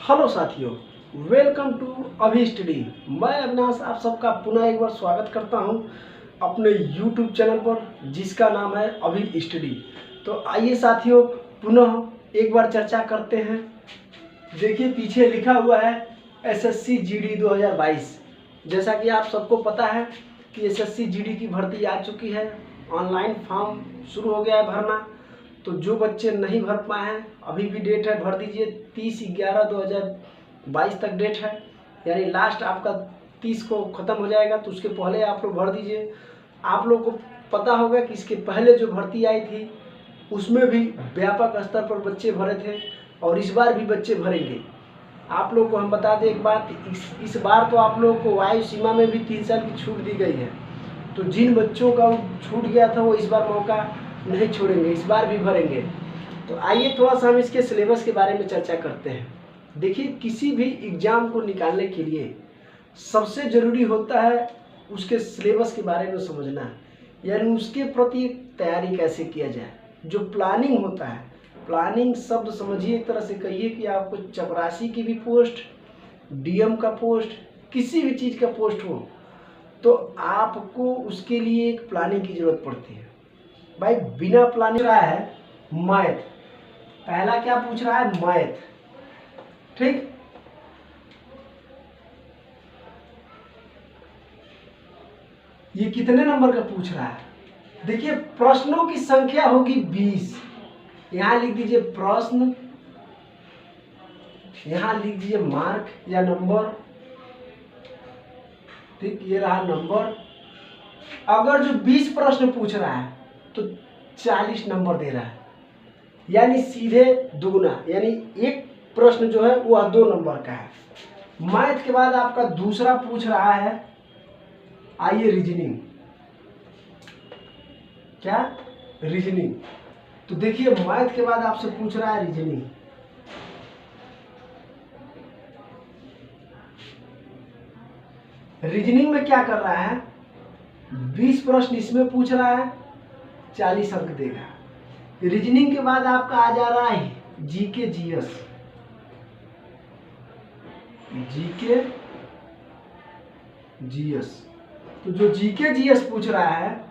Hello साथियों, welcome to अभी study. मैं अविनाश आप सबका पुनः एक बार स्वागत करता हूं अपने यूट्यूब चैनल पर जिसका नाम है अभी स्टडी। तो आइए साथियों, पुनः एक बार चर्चा करते हैं। देखिए पीछे लिखा हुआ है एसएससी जीडी 2022। जैसा कि आप सबको पता है कि एसएससी जीडी की भर्ती आ चुकी है, ऑनलाइन फॉर्म शुरू हो गया है भरना। तो जो बच्चे नहीं भर पाए हैं अभी भी डेट है, भर दीजिए। 30/11/2022 तक डेट है, यानी लास्ट आपका 30 को ख़त्म हो जाएगा, तो उसके पहले आप लोग भर दीजिए। आप लोग को पता होगा कि इसके पहले जो भर्ती आई थी उसमें भी व्यापक स्तर पर बच्चे भरे थे और इस बार भी बच्चे भरेंगे। आप लोग को हम बता दें एक बात, इस बार तो आप लोगों को वायु सीमा में भी 3 साल की छूट दी गई है। तो जिन बच्चों का छूट गया था वो इस बार मौका नहीं छोड़ेंगे, इस बार भी भरेंगे। तो आइए थोड़ा सा हम इसके सिलेबस के बारे में चर्चा करते हैं। देखिए किसी भी एग्ज़ाम को निकालने के लिए सबसे ज़रूरी होता है उसके सिलेबस के बारे में समझना, यानी उसके प्रति तैयारी कैसे किया जाए। जो प्लानिंग होता है, प्लानिंग शब्द समझिए, एक तरह से कहिए कि आपको चपरासी की भी पोस्ट, डीएम का पोस्ट, किसी भी चीज़ का पोस्ट हो तो आपको उसके लिए एक प्लानिंग की ज़रूरत पड़ती है। भाई बिना प्लानिंग रहा है मैथ, पहला क्या पूछ रहा है, मैथ। ठीक, ये कितने नंबर का पूछ रहा है? देखिए प्रश्नों की संख्या होगी 20। यहां लिख दीजिए प्रश्न, यहां लिख दीजिए मार्क या नंबर। ठीक, ये रहा नंबर। अगर जो 20 प्रश्न पूछ रहा है तो 40 नंबर दे रहा है, यानी सीधे दुगुना, यानी एक प्रश्न जो है वह 2 नंबर का है। मैथ के बाद आपका दूसरा पूछ रहा है, आइए रीजनिंग। क्या? रीजनिंग। तो देखिए मैथ के बाद आपसे पूछ रहा है रीजनिंग। रीजनिंग में क्या कर रहा है, 20 प्रश्न इसमें पूछ रहा है, 40 अंक देगा। रीजनिंग के बाद आपका आ जा रहा है जीके जीएस। जीके जीएस, तो जो जीके जीएस पूछ रहा है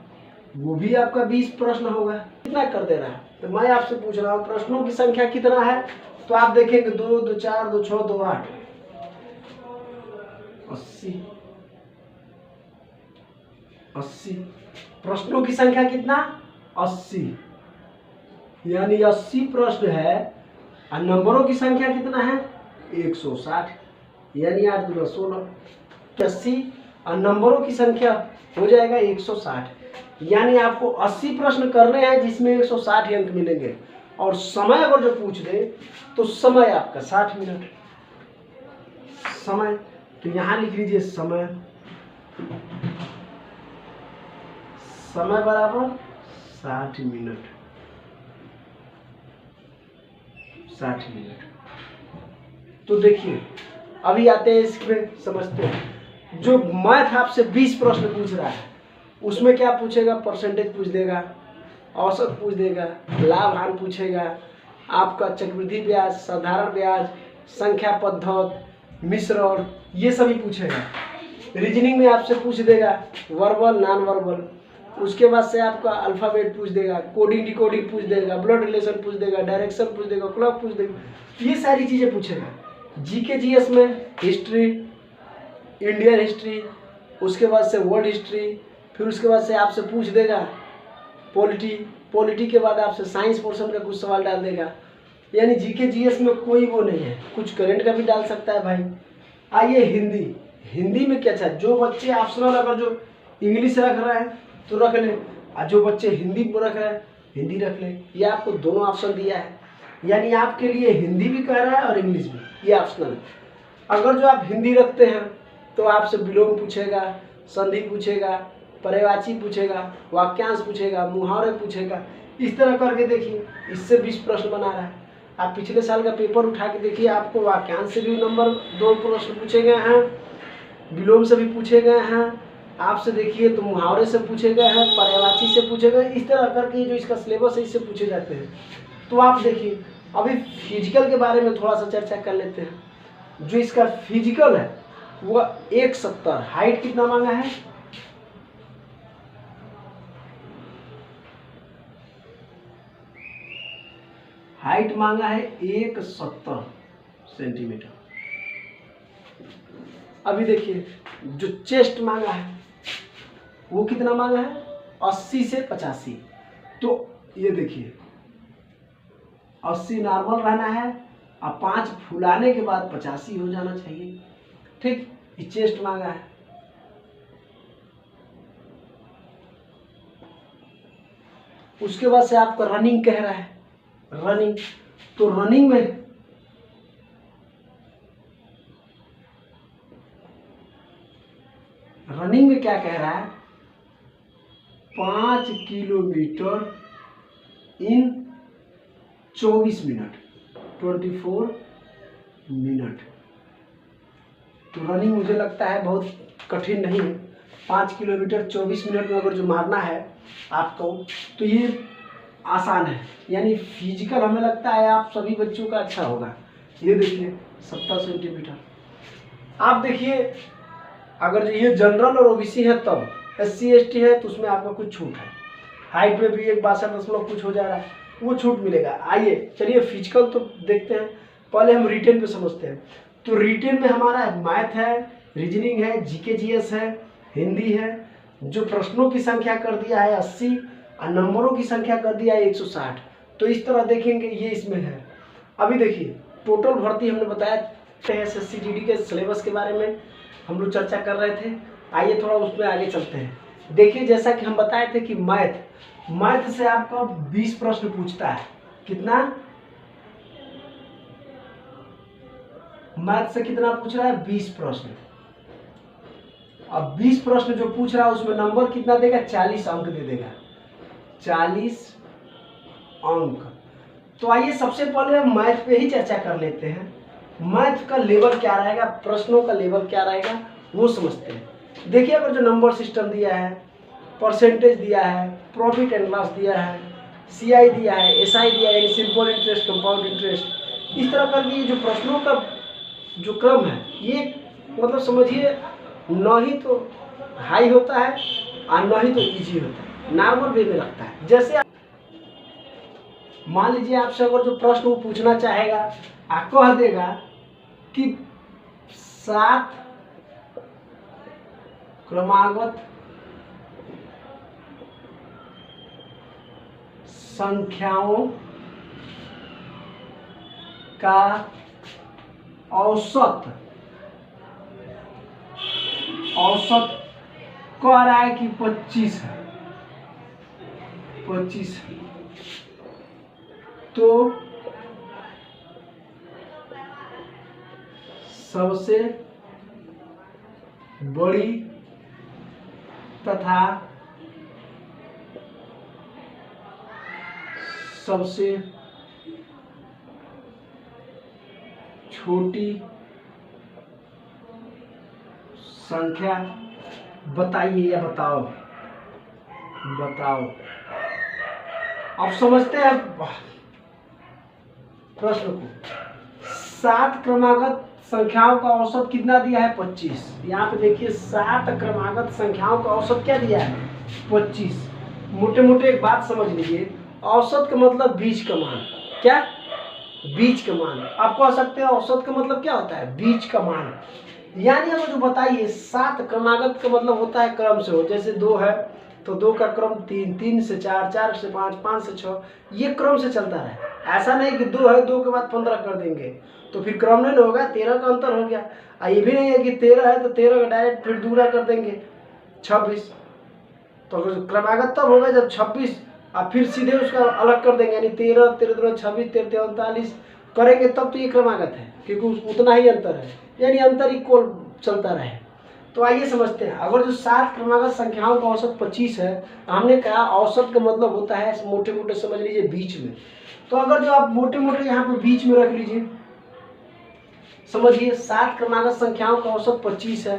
वो भी आपका 20 प्रश्न होगा। कितना कर दे रहा है? तो मैं आपसे पूछ रहा हूँ प्रश्नों की संख्या कितना है, तो आप देखेंगे 2, 2, 4, 2, 6, 2, 8, 80 प्रश्नों की संख्या कितना, 80, यानी 80 प्रश्न है। और नंबरों की संख्या कितना है, 160, यानी 8 दूना 16, 80 और नंबरों की संख्या हो जाएगा 160। यानी आपको 80 प्रश्न करने हैं जिसमें 160 अंक मिलेंगे। और समय अगर जो पूछ दे तो समय आपका 60 मिनट। समय तो यहां लिख लीजिए समय, समय बराबर 60 मिनट, 60 मिनट। तो देखिए अभी आते हैं इसमें, समझते हैं। जो मैथ आपसे 20 प्रश्न पूछ रहा है उसमें क्या पूछेगा, परसेंटेज पूछ देगा, औसत पूछ देगा, लाभ हानि पूछेगा, आपका चक्रवृद्धि ब्याज, साधारण ब्याज, संख्या पद्धति, मिश्रण, ये सभी पूछेगा। रीजनिंग में आपसे पूछ देगा वर्बल, नॉन वर्बल, उसके बाद से आपका अल्फ़ाबेट पूछ देगा, कोडिंग डिकोडिंग पूछ देगा, ब्लड रिलेशन पूछ देगा, डायरेक्शन पूछ देगा, क्लॉक पूछ देगा, ये सारी चीज़ें पूछेगा। जीके जीएस में हिस्ट्री, इंडियन हिस्ट्री, उसके बाद से वर्ल्ड हिस्ट्री, फिर उसके बाद से आपसे पूछ देगा पॉलिटी के बाद आपसे साइंस पोर्शन का कुछ सवाल डाल देगा। यानी जीके जीएस में कोई वो नहीं है, कुछ करंट का भी डाल सकता है भाई। आइए हिंदी, हिंदी में क्या अच्छा, जो बच्चे ऑप्शनल अगर जो इंग्लिश रख रहे हैं तो रख लें, और जो बच्चे हिंदी को रख रहे हैं हिंदी रख लें। ये आपको दोनों ऑप्शन दिया है, यानी आपके लिए हिंदी भी कह रहा है और इंग्लिश भी, ये ऑप्शनल है। अगर जो आप हिंदी रखते हैं तो आपसे विलोम पूछेगा, संधि पूछेगा, पर्यायवाची पूछेगा, वाक्यांश पूछेगा, मुहावरे पूछेगा। इस तरह करके देखिए इससे 20 प्रश्न बना रहा है। आप पिछले साल का पेपर उठा के देखिए, आपको वाक्यांश से भी नंबर 2 प्रश्न पूछे गए हैं, विलोम से भी पूछे गए हैं, आपसे देखिए तो मुहावरे से पूछे गए हैं, पर्यायवाची से पूछे गए। इस तरह करके जो इसका सिलेबस है इससे पूछे जाते हैं। तो आप देखिए अभी फिजिकल के बारे में थोड़ा सा चर्चा कर लेते हैं। जो इसका फिजिकल है वो 170। हाइट कितना मांगा है? हाइट मांगा है 170 सेंटीमीटर। अभी देखिए जो चेस्ट मांगा है वो कितना मांगा है? 80 से 85। तो ये देखिए 80 नॉर्मल रहना है और 5 फुलाने के बाद 85 हो जाना चाहिए। ठीक, ये चेस्ट मांगा है। उसके बाद से आपका रनिंग कह रहा है, रनिंग। तो रनिंग में क्या कह रहा है? 5 किलोमीटर इन 24 मिनट, 24 मिनट। तो रनिंग मुझे लगता है बहुत कठिन नहीं है। 5 किलोमीटर 24 मिनट में अगर जो मारना है आपको तो ये आसान है। यानी फिजिकल हमें लगता है आप सभी बच्चों का अच्छा होगा। ये देखिए 70 सेंटीमीटर। आप देखिए अगर ये जनरल और ओबीसी है तब, SC ST है तो उसमें आपका कुछ छूट है। हाइट में भी 162 कुछ हो जा रहा है, वो छूट मिलेगा। आइए चलिए फिजिकल तो देखते हैं, पहले हम रिटेन पे समझते हैं। तो रिटेन में हमारा मैथ है, रीजनिंग है, GK GS है, हिंदी है। जो प्रश्नों की संख्या कर दिया है 80 और नंबरों की संख्या कर दिया है 160। तो इस तरह देखेंगे ये इसमें है। अभी देखिए टोटल भर्ती हमने बताया SSC GD के सिलेबस के बारे में हम लोग चर्चा कर रहे थे। आइए थोड़ा उसमें आगे चलते हैं। देखिए जैसा कि हम बताए थे कि मैथ से आपका 20 प्रश्न पूछता है। कितना? मैथ से कितना पूछ रहा है? 20 प्रश्न। अब 20 प्रश्न जो पूछ रहा है उसमें नंबर कितना देगा? 40 अंक दे देगा, 40 अंक। तो आइए सबसे पहले हम मैथ पे ही चर्चा कर लेते हैं। मैथ का लेवल क्या रहेगा, प्रश्नों का लेवल क्या रहेगा वो समझते हैं। देखिए अगर जो नंबर सिस्टम दिया है, परसेंटेज दिया है, प्रॉफिट एंड लॉस दिया है, CI दिया है, SI दिया है, सिंपल इंटरेस्ट, कंपाउंड इंटरेस्ट, इस तरह करके जो प्रश्नों का जो क्रम है ये मतलब समझिए न ही तो हाई होता है और न ही तो इजी होता है, नॉर्मल वे में रखता है। जैसे मान लीजिए आपसे अगर जो प्रश्न वो पूछना चाहेगा, आप कह देगा कि 7 क्रमागत संख्याओं का औसत कह रहा है कि 25 है, 25 है। तो सबसे बड़ी तथा सबसे छोटी संख्या बताइए या बताओ। अब समझते हैं प्रश्न को। 7 क्रमागत संख्याओं का औसत कितना दिया है? 25। यहाँ पे देखिए 7 क्रमागत संख्याओं का औसत क्या दिया है? 25। मोटे मोटे एक बात समझ लीजिए, औसत का मतलब बीच का मान। क्या? बीच का मान। आप कह सकते हैं औसत का मतलब क्या होता है? बीच का मान। यानी अगर जो बताइए 7 क्रमागत का मतलब होता है क्रम से हो। जैसे 2 है तो 2 का क्रम 3, 3 से 4, 4 से 5, 5 से 6, ये क्रम से चलता रहे। ऐसा नहीं कि 2 है 2 के बाद 15 कर देंगे तो फिर क्रम नहीं होगा, 13 का अंतर हो गया। ये भी नहीं है कि 13 है तो 13 का डायरेक्ट फिर दूसरा कर देंगे 26। तो क्रमागत तब होगा जब 26 और फिर सीधे उसका अलग कर देंगे, यानी 13, 13, 26, 13, 39 करेंगे तब तो ये क्रमागत है, क्योंकि उतना ही अंतर है, यानी अंतर इक्वल चलता रहे। तो आइए समझते हैं। अगर जो 7 क्रमागत संख्याओं का औसत 25 है, हमने कहा औसत का मतलब होता है मोटे मोटे समझ लीजिए बीच में। तो अगर जो आप मोटे मोटे यहाँ पे बीच में रख लीजिए, समझिए 7 क्रमागत संख्याओं का औसत 25 है,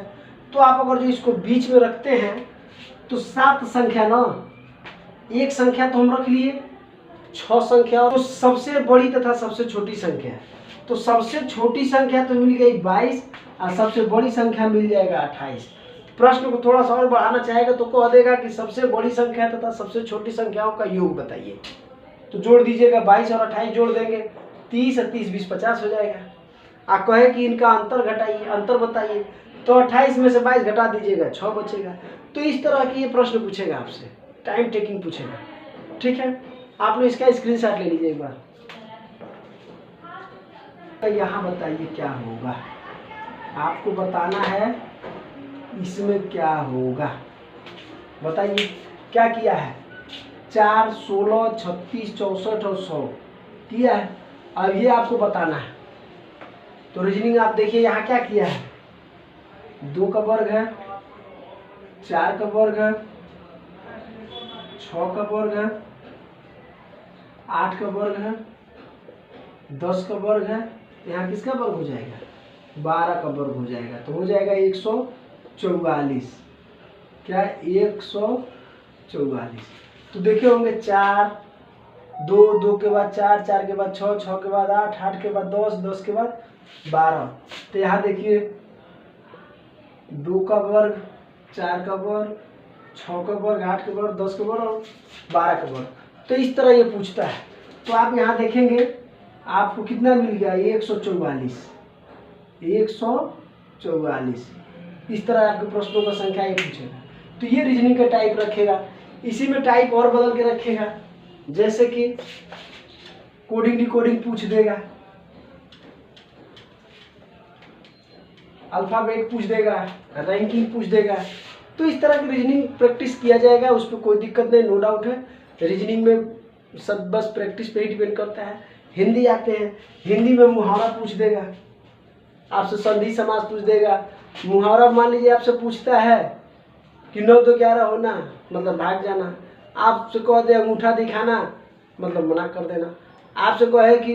तो आप अगर जो इसको बीच में रखते हैं तो 7 संख्या ना, एक संख्या तो हम रख लिए, 6 संख्या, तो सबसे बड़ी तथा सबसे छोटी संख्या है। तो सबसे छोटी संख्या तो मिल गई 22 और सबसे बड़ी संख्या मिल जाएगा 28। प्रश्न को थोड़ा सा और बढ़ाना चाहेगा तो कह देगा कि सबसे बड़ी संख्या तथा सबसे छोटी संख्याओं का योग बताइए। तो जोड़ दीजिएगा 22 और 28 जोड़ देंगे 30 और 30 20 50 हो जाएगा। आप कहे कि इनका अंतर घटाइए, अंतर बताइए, तो 28 में से 22 घटा दीजिएगा 6 बचेगा। तो इस तरह की ये प्रश्न पूछेगा आपसे, टाइम टेकिंग पूछेगा। ठीक है, आप लोग इसका स्क्रीनशॉट ले लीजिए एक बार। यहाँ बताइए क्या होगा, आपको बताना है इसमें क्या होगा। बताइए क्या किया है, 4 16 36 64 और 100 किया है। अब ये आपको बताना है। तो रीजनिंग आप देखिए यहाँ क्या किया है, 2 का वर्ग है, 4 का वर्ग है, 6 का वर्ग है, 8 का वर्ग है, 10 का वर्ग है। यहाँ किसका वर्ग हो जाएगा, 12 का वर्ग हो जाएगा। तो हो जाएगा 144। क्या 144। तो देखे होंगे 4 2 2 के बाद 4 4 के बाद 6 6 के बाद 8 8 के बाद 10 10 के बाद 12। तो यहाँ देखिए 2 का वर्ग, 4 का वर्ग, 6 का वर्ग, 8 का वर्ग, 10 का वर्ग और 12 का वर्ग। तो इस तरह ये पूछता है। तो आप यहाँ देखेंगे आपको कितना मिल गया, 144। 144 इस तरह आपके प्रश्नों का संख्या ये पूछेगा। तो ये रीजनिंग का टाइप रखेगा। इसी में टाइप और बदल के रखेगा, जैसे कि कोडिंग डिकोडिंग पूछ देगा, अल्फाबेट पूछ देगा, रैंकिंग पूछ देगा। तो इस तरह की रीजनिंग प्रैक्टिस किया जाएगा, उस पर कोई दिक्कत नहीं, नो डाउट है। रीजनिंग में सब बस प्रैक्टिस पे ही डिपेंड करता है। हिंदी आते हैं, हिंदी में मुहावरा पूछ देगा, आपसे संधि समास पूछ देगा। मुहावरा मान लीजिए आपसे पूछता है कि 9 2 11 होना मतलब भाग जाना, आपसे कह दे अंगूठा दिखाना मतलब मना कर देना, आपसे कहे कि